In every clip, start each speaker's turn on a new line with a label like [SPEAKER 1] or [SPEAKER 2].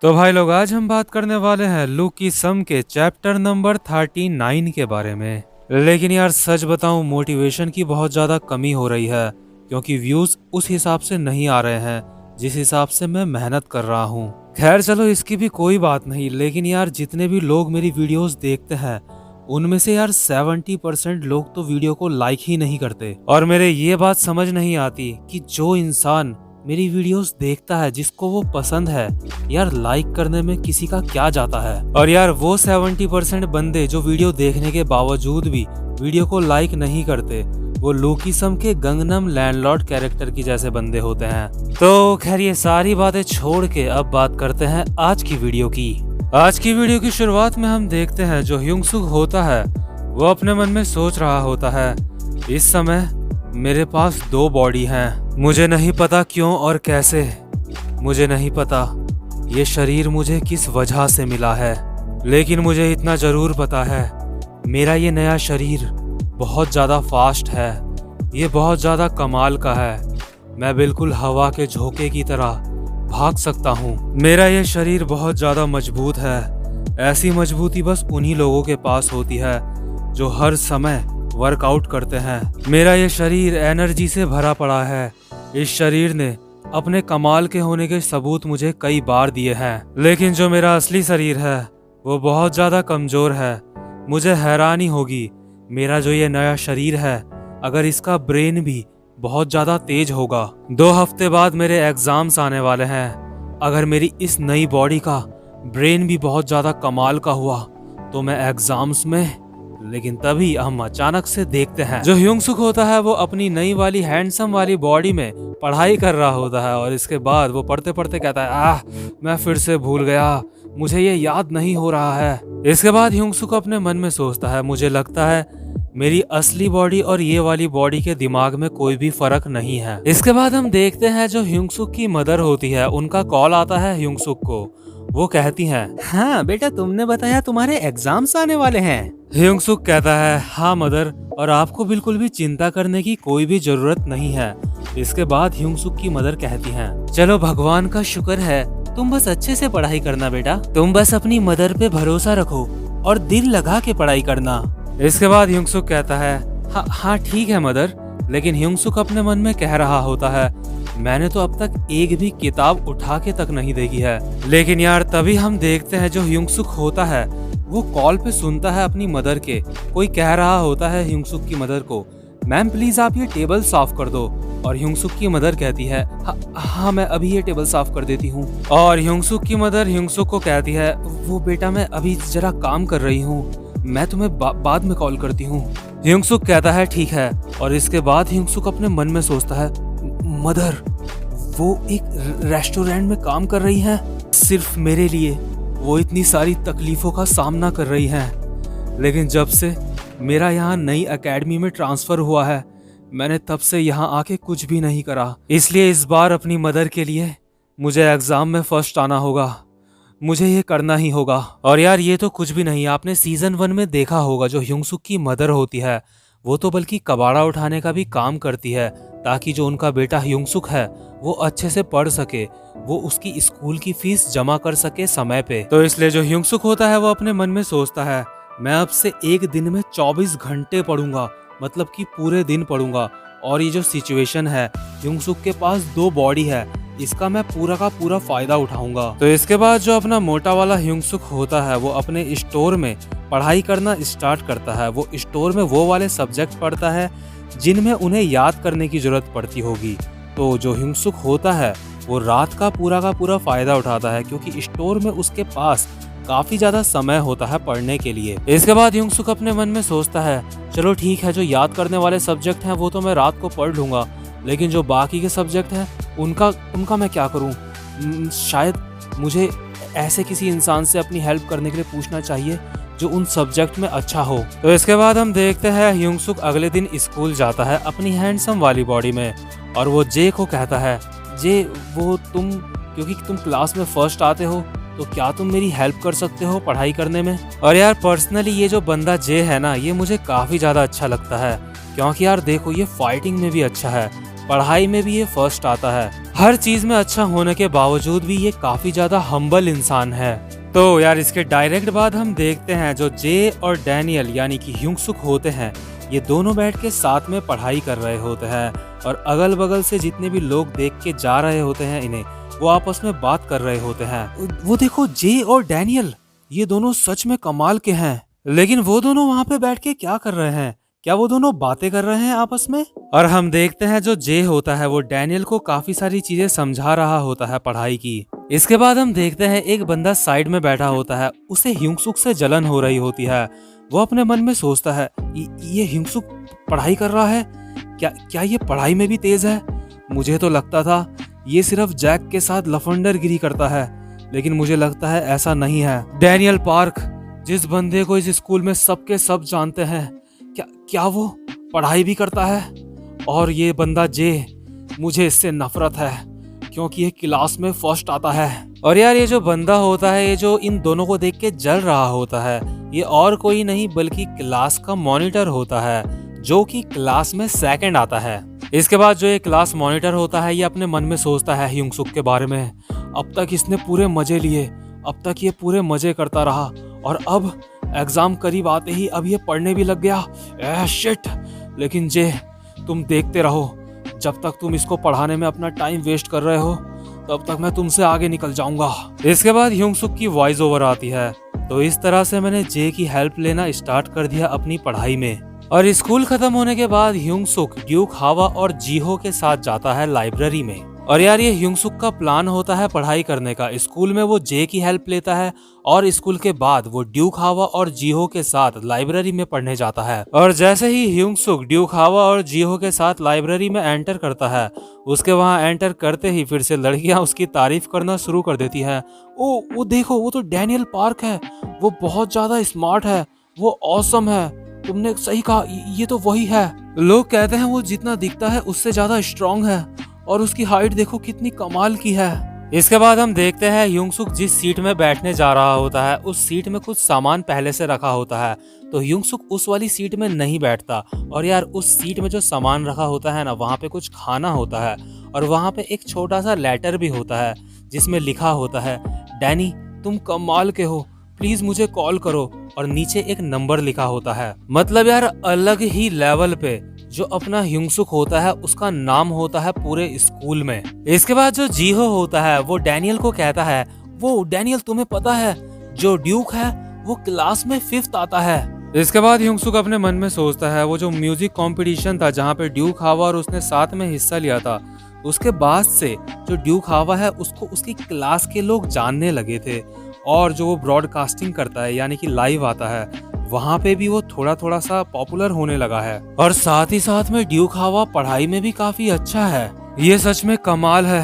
[SPEAKER 1] तो भाई लोग, आज हम बात करने वाले हैं लुकी सम के चैप्टर नंबर 39 के बारे में। लेकिन यार सच बताऊं, मोटिवेशन की बहुत ज़्यादा कमी हो रही है, क्योंकि व्यूज़ उस हिसाब से नहीं आ रहे हैं जिस हिसाब से मैं मेहनत कर रहा हूं। खैर चलो, इसकी भी कोई बात नहीं। लेकिन यार जितने भी लोग मेरी वीडियोस देखते हैं उनमें से यार 70% लोग तो वीडियो को लाइक ही नहीं करते। और मेरे ये बात समझ नहीं आती कि जो इंसान मेरी वीडियोस देखता है, जिसको वो पसंद है, यार लाइक करने में किसी का क्या जाता है। और यार वो 70% बंदे जो वीडियो देखने के बावजूद भी वीडियो को लाइक नहीं करते, वो लुकी सम के गंगनम लैंडलॉर्ड कैरेक्टर की जैसे बंदे होते हैं। तो खैर ये सारी बातें छोड़ के अब बात करते हैं आज की वीडियो की। आज की वीडियो की शुरुआत में हम देखते हैं जो ह्यूंगसुक होता है वो अपने मन में सोच रहा होता है, इस समय मेरे पास 2 बॉडी हैं। मुझे नहीं पता क्यों और कैसे, मुझे नहीं पता ये शरीर मुझे किस वजह से मिला है, लेकिन मुझे इतना जरूर पता है मेरा ये नया शरीर बहुत ज़्यादा फास्ट है, ये बहुत ज़्यादा कमाल का है। मैं बिल्कुल हवा के झोंके की तरह भाग सकता हूँ। मेरा ये शरीर बहुत ज़्यादा मजबूत है। ऐसी मजबूती बस उन्हीं लोगों के पास होती है जो हर समय वर्कआउट करते हैं। मेरा ये शरीर एनर्जी से भरा पड़ा है। इस शरीर ने अपने कमाल के होने के सबूत मुझे कई बार दिए हैं, लेकिन जो मेरा असली शरीर है वो बहुत ज़्यादा कमज़ोर है। मुझे हैरानी होगी मेरा जो ये नया शरीर है, अगर इसका ब्रेन भी बहुत ज़्यादा तेज होगा। 2 हफ्ते बाद मेरे एग्ज़ाम्स आने वाले हैं। अगर मेरी इस नई बॉडी का ब्रेन भी बहुत ज़्यादा कमाल का हुआ तो मैं एग्ज़ाम्स में, लेकिन तभी हम अचानक से देखते हैं जो ह्यूंगसुक होता है वो अपनी नई वाली हैंडसम वाली बॉडी में पढ़ाई कर रहा होता है। और इसके बाद वो पढ़ते पढ़ते कहता है, मैं फिर से भूल गया, मुझे ये याद नहीं हो रहा है। इसके बाद ह्यूंगसुक अपने मन में सोचता है, मुझे लगता है मेरी असली बॉडी और ये वाली बॉडी के दिमाग में कोई भी फर्क नहीं है। इसके बाद हम देखते हैं जो ह्यूंगसुक की मदर होती है, उनका कॉल आता है ह्यूंगसुक को। वो कहती हैं, हाँ बेटा, तुमने बताया तुम्हारे एग्जाम्स आने वाले हैं। ह्यूंगसुक कहता है, हाँ मदर, और आपको बिल्कुल भी चिंता करने की कोई भी जरूरत नहीं है। इसके बाद ह्यूंगसुक की मदर कहती हैं, चलो भगवान का शुक्र है, तुम बस अच्छे से पढ़ाई करना बेटा, तुम बस अपनी मदर पे भरोसा रखो और दिल लगा के पढ़ाई करना। इसके बाद ह्यूंगसुक कहता है, हाँ ठीक है मदर। लेकिन ह्यूंगसुक अपने मन में कह रहा होता है, मैंने तो अब तक एक भी किताब उठा के तक नहीं देखी है। लेकिन यार तभी हम देखते हैं जो ह्यूंगसुक होता है वो कॉल पे सुनता है अपनी मदर के। कोई कह रहा होता है ह्यूंगसुक की मदर को, मैम प्लीज आप ये टेबल साफ कर दो। और ह्यूंगसुक की मदर कहती है, हाँ मैं अभी ये टेबल साफ कर देती हूँ। और ह्यूंगसुक की मदर ह्यूंगसुक को कहती है, वो बेटा मैं अभी जरा काम कर रही हूँ, मैं तुम्हें बाद में कॉल करती हूँ। ह्यूंगसुक कहता है ठीक है। और इसके बाद ह्यूंगसुक अपने मन में सोचता है, मदर वो एक रेस्टोरेंट में काम कर रही हैं सिर्फ मेरे लिए, वो इतनी सारी तकलीफों का सामना कर रही हैं। लेकिन जब से मेरा यहाँ नई एकेडमी में ट्रांसफ़र हुआ है, मैंने तब से यहाँ आके कुछ भी नहीं करा। इसलिए इस बार अपनी मदर के लिए मुझे एग्ज़ाम में फर्स्ट आना होगा, मुझे ये करना ही होगा। और यार ये तो कुछ भी नहीं, आपने सीज़न 1 में देखा होगा जो ह्यूंगसुक की मदर होती है वो तो बल्कि कबाड़ा उठाने का भी काम करती है, ताकि जो उनका बेटा ह्यूंगसुक है वो अच्छे से पढ़ सके, वो उसकी स्कूल की फीस जमा कर सके समय पे। तो इसलिए जो ह्यूंगसुक होता है वो अपने मन में सोचता है, मैं अब से एक दिन में 24 घंटे पढ़ूंगा, मतलब कि पूरे दिन पढ़ूंगा। और ये जो सिचुएशन है, ह्यूंगसुक के पास 2 बॉडी है, इसका मैं पूरा का पूरा फायदा उठाऊंगा। तो इसके बाद जो अपना मोटा वाला ह्यूंगसुक होता है वो अपने स्टोर में पढ़ाई करना स्टार्ट करता है। वो स्टोर में वो वाले सब्जेक्ट पढ़ता है जिनमें उन्हें याद करने की जरूरत पड़ती होगी। तो जो ह्यूंगसुक होता है वो रात का पूरा फायदा उठाता है, क्योंकि स्टोर में उसके पास काफी ज्यादा समय होता है पढ़ने के लिए। इसके बाद ह्यूंगसुक अपने मन में सोचता है, चलो ठीक है, जो याद करने वाले सब्जेक्ट हैं वो तो मैं रात को पढ़ लूंगा, लेकिन जो बाकी के सब्जेक्ट हैं उनका मैं क्या करूं? शायद मुझे ऐसे किसी इंसान से अपनी हेल्प करने के लिए पूछना चाहिए जो उन सब्जेक्ट में अच्छा हो। तो इसके बाद हम देखते हैं ह्यूंगसुक अगले दिन स्कूल जाता है अपनी हैंडसम वाली बॉडी में, और वो जे को कहता है, जे वो तुम, क्योंकि तुम क्लास में फर्स्ट आते हो तो क्या तुम मेरी हेल्प कर सकते हो पढ़ाई करने में? और यार पर्सनली ये जो बंदा जे है ना, ये मुझे काफ़ी ज़्यादा अच्छा लगता है, क्योंकि यार देखो ये फाइटिंग में भी अच्छा है, पढ़ाई में भी ये फर्स्ट आता है, हर चीज में अच्छा होने के बावजूद भी ये काफी ज्यादा हम्बल इंसान है। तो यार इसके डायरेक्ट बाद हम देखते हैं जो जे और डैनियल यानी कि ह्यूंगसुक होते हैं, ये दोनों बैठ के साथ में पढ़ाई कर रहे होते हैं और अगल बगल से जितने भी लोग देख के जा रहे होते हैं इन्हें, वो आपस में बात कर रहे होते हैं। वो देखो जे और डैनियल, ये दोनों सच में कमाल के हैं। लेकिन वो दोनों वहाँ पे बैठ के क्या कर रहे हैं? क्या वो दोनों बातें कर रहे हैं आपस में? और हम देखते हैं जो जे होता है वो डैनियल को काफी सारी चीजें समझा रहा होता है पढ़ाई की। इसके बाद हम देखते हैं एक बंदा साइड में बैठा होता है, उसे ह्यूंगसुक से जलन हो रही होती है। वो अपने मन में सोचता है ये ह्यूंगसुक पढ़ाई कर रहा है, क्या ये पढ़ाई में भी तेज है? मुझे तो लगता था ये सिर्फ जैक के साथ लफंडरगिरी करता है, लेकिन मुझे लगता है ऐसा नहीं है। डैनियल पार्क, जिस बंदे को इस स्कूल में सबके सब जानते हैं, क्या वो पढ़ाई भी करता है? और ये बंदा जे, मुझे इससे नफरत है क्योंकि ये क्लास में फर्स्ट आता है। और यार ये जो बंदा होता है, ये जो इन दोनों को देख के जल रहा होता है, ये और कोई नहीं बल्कि क्लास का मॉनिटर होता है, जो कि क्लास में सेकंड आता है। इसके बाद जो ये क्लास मॉनिटर होता है, ये अपने मन में सोचता है ह्यूंगसुक के बारे में। अब तक इसने पूरे मजे लिए, अब तक ये पूरे मजे करता रहा और अब एग्जाम करीब आते ही अब ये पढ़ने भी लग गया। शिट। लेकिन जे, तुम देखते रहो, जब तक तुम इसको पढ़ाने में अपना टाइम वेस्ट कर रहे हो तब तक मैं तुमसे आगे निकल जाऊंगा। इसके बाद ह्यूंगसुक की वॉइस ओवर आती है। तो इस तरह से मैंने जे की हेल्प लेना स्टार्ट कर दिया अपनी पढ़ाई में। और स्कूल खत्म होने के बाद ह्यूंगसुक ड्यूक हावा और जीहो के साथ जाता है लाइब्रेरी में। और यार ये ह्यूंगसुक का प्लान होता है पढ़ाई करने का। स्कूल में वो जे की हेल्प लेता है और स्कूल के बाद वो ड्यूक हावा और जीहो के साथ लाइब्रेरी में पढ़ने जाता है। और जैसे ही ह्यूंगसुक ड्यूक हावा और जीहो के साथ लाइब्रेरी में एंटर करता है, उसके वहां एंटर करते ही फिर से लड़कियां उसकी तारीफ करना शुरू कर देती है। वो देखो, वो तो डैनियल पार्क है, वो बहुत ज्यादा स्मार्ट है, वो ऑसम है, तुमने सही कहा, ये तो वही है। लोग कहते हैं वो जितना दिखता है उससे ज्यादा स्ट्रांग है और उसकी हाइट देखो कितनी कमाल की है। इसके बाद हम देखते हैं ह्यूंगसुक जिस सीट में बैठने जा रहा होता है, उस सीट में कुछ सामान पहले से रखा होता है। तो ह्यूंगसुक उस वाली सीट में नहीं बैठता। और यार उस सीट में जो सामान रखा होता है ना, वहाँ पे कुछ खाना होता है और वहाँ पे एक छोटा सा लेटर भी होता है जिसमें लिखा होता है, डैनी तुम कमाल के हो, प्लीज मुझे कॉल करो। और नीचे एक नंबर लिखा होता है। मतलब यार अलग ही लेवल पे जो अपना ह्यूंगसुक होता है उसका नाम होता है पूरे स्कूल में। इसके बाद जो जीहो होता है वो डैनियल को कहता है, वो डैनियल तुम्हें पता है जो ड्यूक है वो क्लास में 5th आता है। इसके बाद ह्यूंगसुक अपने मन में सोचता है वो जो म्यूजिक कंपटीशन था जहाँ पे ड्यूक हावा और उसने साथ में हिस्सा लिया था, उसके बाद से जो ड्यूक हावा है उसको उसकी क्लास के लोग जानने लगे थे। और जो वो ब्रॉडकास्टिंग करता है यानी कि लाइव आता है, वहाँ पे भी वो थोड़ा थोड़ा सा पॉपुलर होने लगा है। और साथ ही साथ में ड्यूक हावा पढ़ाई में भी काफी अच्छा है। ये सच में कमाल है।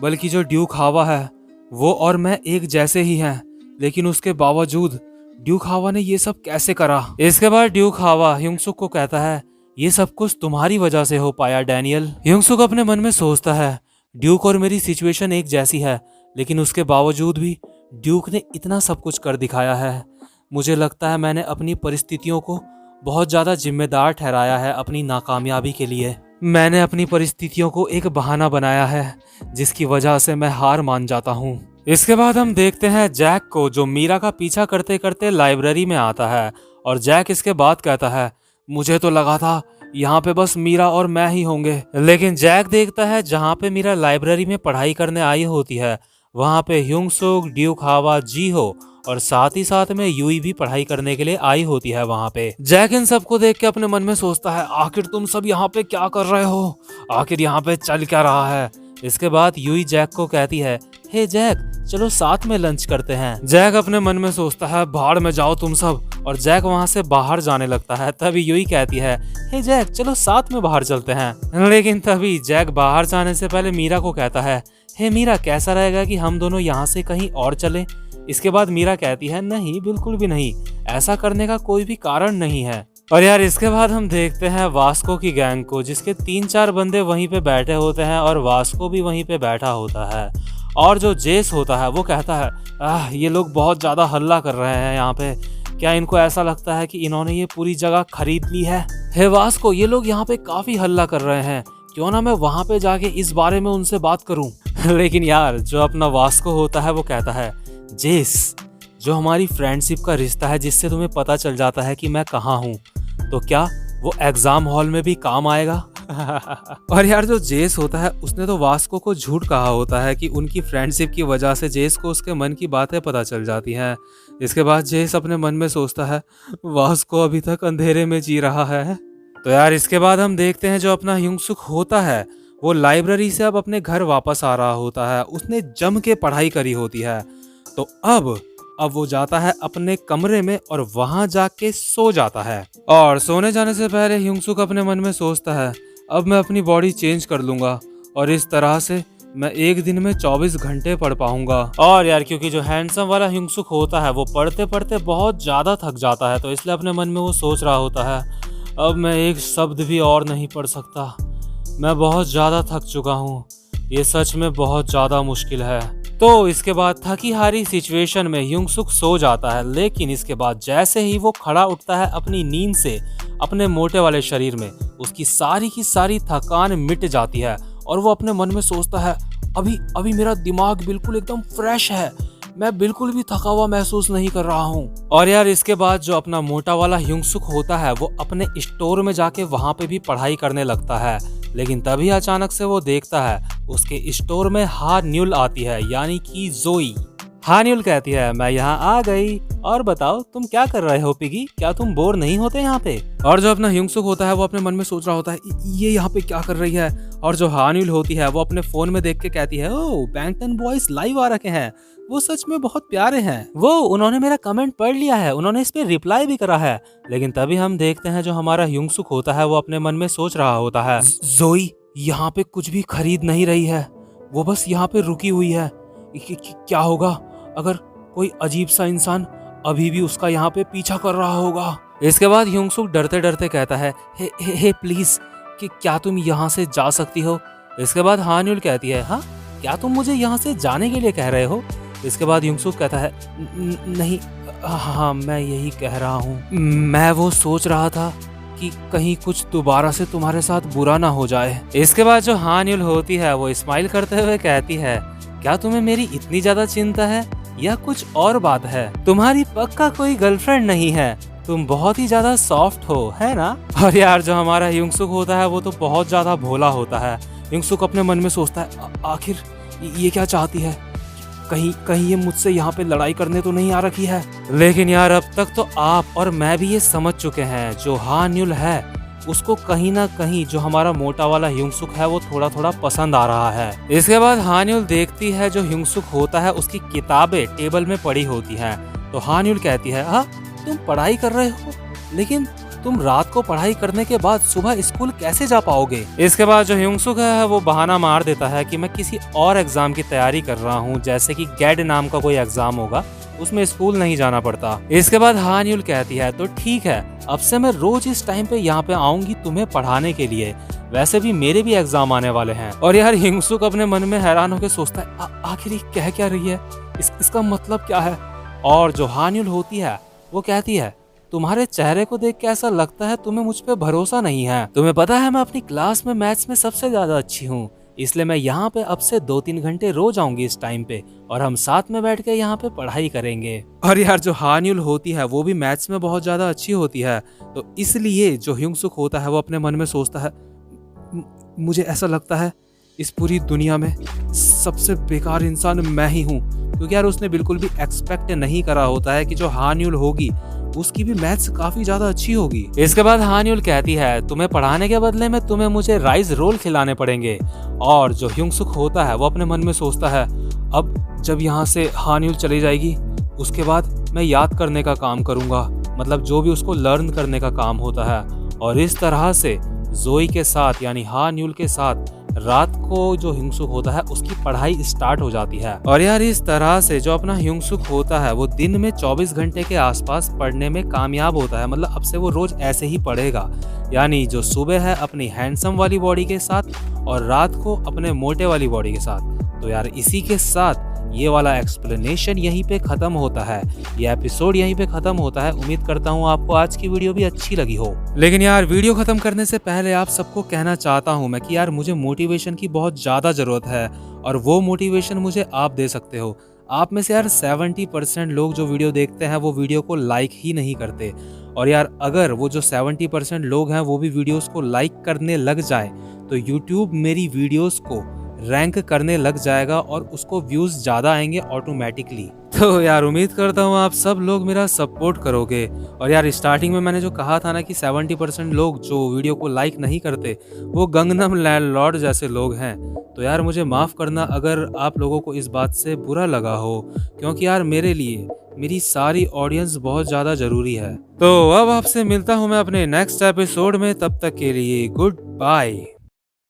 [SPEAKER 1] बल्कि जो ड्यूक हावा है वो और मैं एक जैसे ही हैं, लेकिन उसके बावजूद ड्यूक हावा ने ये सब कैसे करा। इसके बाद ड्यूक हावा ह्यूंगसुक को कहता है, ये सब कुछ तुम्हारी वजह से हो पाया डैनियल। ह्यूंगसुक अपने मन में सोचता है, ड्यूक और मेरी सिचुएशन एक जैसी है, लेकिन उसके बावजूद भी ड्यूक ने इतना सब कुछ कर दिखाया है। मुझे लगता है मैंने अपनी परिस्थितियों को बहुत ज़्यादा जिम्मेदार ठहराया है अपनी नाकामयाबी के लिए। मैंने अपनी परिस्थितियों को एक बहाना बनाया है जिसकी वजह से मैं हार मान जाता हूँ। इसके बाद हम देखते हैं जैक को, जो मीरा का पीछा करते करते लाइब्रेरी में आता है। और जैक इसके बाद कहता है, मुझे तो लगा था यहाँ पे बस मीरा और मैं ही होंगे। लेकिन जैक देखता है जहाँ पे मीरा लाइब्रेरी में पढ़ाई करने आई होती है, वहाँ पे ह्यूंगसुक, ड्यूक हावा, जीहो और साथ ही साथ में यूई भी पढ़ाई करने के लिए आई होती है वहाँ पे। जैक इन सबको देख के अपने मन में सोचता है, आखिर तुम सब यहाँ पे क्या कर रहे हो, आखिर यहाँ पे चल क्या रहा है। इसके बाद यूई जैक को कहती है, हे जैक चलो साथ में लंच करते हैं। जैक अपने मन में सोचता है, भाड़ में जाओ तुम सब। और जैक वहाँ से बाहर जाने लगता है। तभी यूई कहती है, हे जैक चलो साथ में बाहर चलते हैं। लेकिन तभी जैक बाहर जाने से पहले मीरा को कहता है, हे मीरा कैसा रहेगा कि हम दोनों यहाँ से कहीं और चलें। इसके बाद मीरा कहती है, नहीं बिल्कुल भी नहीं, ऐसा करने का कोई भी कारण नहीं है। और यार इसके बाद हम देखते हैं वास्को की गैंग को, जिसके 3-4 बंदे वहीं पे बैठे होते हैं और वास्को भी वहीं पे बैठा होता है। और जो जेस होता है वो कहता है, ये लोग बहुत ज़्यादा हल्ला कर रहे हैं यहाँ पे, क्या इनको ऐसा लगता है कि इन्होंने ये पूरी जगह खरीद ली है। हे वास्को, ये लोग यहाँ पे काफ़ी हल्ला कर रहे हैं, क्यों ना मैं वहां पे जाके इस बारे में उनसे बात करूं। लेकिन यार जो अपना वास्को होता है वो कहता है, जेस, जो हमारी फ्रेंडशिप का रिश्ता है जिससे तुम्हें पता चल जाता है कि मैं कहाँ हूँ, तो क्या वो एग्जाम हॉल में भी काम आएगा? और यार जो जेस होता है उसने तो वास्को को झूठ कहा होता है कि उनकी फ्रेंडशिप की वजह से जेस को उसके मन की बातें पता चल जाती हैं। इसके बाद जेस अपने मन में सोचता है, वास्को अभी तक अंधेरे में जी रहा है। तो यार इसके बाद हम देखते हैं जो अपना ह्यूंगसुक होता है वो लाइब्रेरी से अब अपने घर वापस आ रहा होता है। उसने जम के पढ़ाई करी होती है। तो अब वो जाता है अपने कमरे में और वहां जाके सो जाता है। और सोने जाने से पहले ह्यूंगसुक अपने मन में सोचता है, अब मैं अपनी बॉडी चेंज कर लूंगा और इस तरह से मैं एक दिन में 24 घंटे पढ़ पाऊंगा। और यार क्योंकि जो हैंडसम वाला ह्यूंगसुक होता है वो पढ़ते पढ़ते बहुत ज्यादा थक जाता है, तो इसलिए अपने मन में वो सोच रहा होता है, अब मैं एक शब्द भी और नहीं पढ़ सकता, मैं बहुत ज़्यादा थक चुका हूँ, ये सच में बहुत ज़्यादा मुश्किल है। तो इसके बाद थकी हारी सिचुएशन में ह्यूंगसुक सो जाता है। लेकिन इसके बाद जैसे ही वो खड़ा उठता है अपनी नींद से, अपने मोटे वाले शरीर में उसकी सारी की सारी थकान मिट जाती है और वो अपने मन में सोचता है, अभी अभी मेरा दिमाग बिल्कुल एकदम फ्रेश है, मैं बिल्कुल भी थका हुआ महसूस नहीं कर रहा हूँ। और यार इसके बाद जो अपना मोटा वाला ह्यूंगसुक होता है वो अपने स्टोर में जाके वहां पे भी पढ़ाई करने लगता है। लेकिन तभी अचानक से वो देखता है उसके स्टोर में हान्युल आती है, यानी कि जोई। हान्युल कहती है, मैं यहाँ आ गई, और बताओ तुम क्या कर रहे हो पिगी, क्या तुम बोर नहीं होते यहाँ पे? और जो अपना ह्यूंगसुक होता है वो अपने मन में सोच रहा होता है, ये यहाँ पे क्या कर रही है? और जो हान्युल होती है वो अपने फोन में देख के कहती है, ओ बैंगटन बॉयज लाइव आ रखे हैं, वो सच में बहुत प्यारे हैं, वो उन्होंने मेरा कमेंट पढ़ लिया है, उन्होंने इस पे रिप्लाई भी करा है। लेकिन तभी हम देखते हैं जो हमारा ह्यूंगसुक होता है वो अपने मन में सोच रहा होता है, जोई यहाँ पे कुछ भी खरीद नहीं रही है, वो बस यहाँ पे रुकी हुई है, क्या होगा अगर कोई अजीब सा इंसान अभी भी उसका यहाँ पे पीछा कर रहा होगा? इसके बाद ह्यूंगसुक डरते डरते कहता है, हे प्लीज, कि क्या तुम यहाँ से जा सकती हो? इसके बाद हान्युल कहती है, हाँ क्या तुम मुझे यहाँ से जाने के लिए कह रहे हो? इसके बाद ह्यूंगसुक कहता है, नहीं, हाँ मैं यही कह रहा हूँ, मैं वो सोच रहा था कि कहीं कुछ दोबारा से तुम्हारे साथ बुरा ना हो जाए। इसके बाद जो हान्युल होती है वो स्माइल करते हुए कहती है, क्या तुम्हें मेरी इतनी ज्यादा चिंता है या कुछ और बात है? तुम्हारी पक्का कोई गर्लफ्रेंड नहीं है, तुम बहुत ही ज्यादा सॉफ्ट हो, है ना? और यार जो हमारा ह्यूंगसुक होता है वो तो बहुत ज्यादा भोला होता है। ह्यूंगसुक अपने मन में सोचता है, आखिर ये क्या चाहती है, कहीं ये मुझसे यहाँ पे लड़ाई करने तो नहीं आ रखी है? लेकिन यार अब तक तो आप और मैं भी ये समझ चुके हैं, जो हान्युल है उसको कहीं ना कहीं जो हमारा मोटा वाला ह्यूंगसुक है वो थोड़ा थोड़ा पसंद आ रहा है। इसके बाद हान्युल देखती है जो ह्यूंगसुक होता है उसकी किताबें टेबल में पड़ी होती हैं। तो हान्युल कहती है, हाँ तुम पढ़ाई कर रहे हो, लेकिन तुम रात को पढ़ाई करने के बाद सुबह स्कूल कैसे जा पाओगे? इसके बाद जो ह्यूंगसुक है वो बहाना मार देता है कि मैं किसी और एग्जाम की तैयारी कर रहा हूँ, जैसे कि गैड नाम का कोई एग्जाम होगा, उसमें स्कूल नहीं जाना पड़ता। इसके बाद हान्युल कहती है, तो ठीक है, अब से मैं रोज इस टाइम पे यहाँ पे आऊंगी तुम्हें पढ़ाने के लिए, वैसे भी मेरे भी एग्जाम आने वाले हैं। और यार ह्यूंगसुक अपने मन में हैरान होकर सोचता है, आखिर कह क्या रही है, इसका मतलब क्या है? और जो हान्युल होती है वो कहती है, तुम्हारे चेहरे को देख के ऐसा लगता है तुम्हें मुझ पे भरोसा नहीं है। तुम्हें पता है मैं अपनी क्लास में मैथ्स में सबसे ज्यादा अच्छी हूँ, इसलिए मैं यहाँ पे अब से 2-3 घंटे रोज आऊंगी इस टाइम पे, और हम साथ में बैठ के यहाँ पे पढ़ाई करेंगे। और यार जो हान्युल होती है वो भी मैथ्स में बहुत ज्यादा अच्छी होती है, तो इसलिए जो ह्यूंगसुक होता है वो अपने मन में सोचता है, मुझे ऐसा लगता है इस पूरी दुनिया में सबसे बेकार इंसान मैं ही हूँ, क्योंकि यार उसने बिल्कुल भी एक्सपेक्ट नहीं करा होता है कि जो हान्युल होगी उसकी भी मैथ्स काफी ज्यादा अच्छी होगी। इसके बाद हान्युल कहती है, तुम्हें पढ़ाने के बदले में तुम्हें मुझे राइस रोल खिलाने पड़ेंगे। और जो ह्यूंगसुक होता है वो अपने मन में सोचता है, अब जब यहाँ से हान्युल चली जाएगी उसके बाद मैं याद करने का काम करूंगा, मतलब जो भी उसको लर्न करने का काम होता है। और इस तरह से जोई के साथ यानी हान्युल के साथ रात को जो ह्यूंगसुक होता है उसकी पढ़ाई स्टार्ट हो जाती है। और यार इस तरह से जो अपना ह्यूंगसुक होता है वो दिन में 24 घंटे के आसपास पढ़ने में कामयाब होता है, मतलब अब से वो रोज ऐसे ही पढ़ेगा, यानी जो सुबह है अपनी हैंडसम वाली बॉडी के साथ और रात को अपने मोटे वाली बॉडी के साथ। तो यार इसी के साथ ये वाला एक्सप्लेनेशन यहीं पे खत्म होता है, ये एपिसोड यहीं पे खत्म होता है। उम्मीद करता हूँ आपको आज की वीडियो भी अच्छी लगी हो। लेकिन यार वीडियो खत्म करने से पहले आप सबको कहना चाहता हूँ मैं कि यार मुझे मोटिवेशन की बहुत ज़्यादा ज़रूरत है, और वो मोटिवेशन मुझे आप दे सकते हो। आप में से यार 70% लोग जो वीडियो देखते हैं वो वीडियो को लाइक ही नहीं करते, और यार अगर वो जो 70% लोग हैं वो भी वीडियोस को लाइक करने लग जाए तो यूट्यूब मेरी वीडियोस को रैंक करने लग जाएगा और उसको व्यूज ज़्यादा आएंगे ऑटोमेटिकली। तो यार उम्मीद करता हूँ आप सब लोग मेरा सपोर्ट करोगे। और यार स्टार्टिंग में मैंने जो कहा था ना कि 70% लोग जो वीडियो को लाइक नहीं करते वो गंगनम लैंडलॉर्ड जैसे लोग हैं, तो यार मुझे माफ़ करना अगर आप लोगों को इस बात से बुरा लगा हो, क्योंकि यार मेरे लिए मेरी सारी ऑडियंस बहुत ज़्यादा ज़रूरी है। तो अब आपसे मिलता हूँ मैं अपने नेक्स्ट एपिसोड में, तब तक के लिए गुड बाय।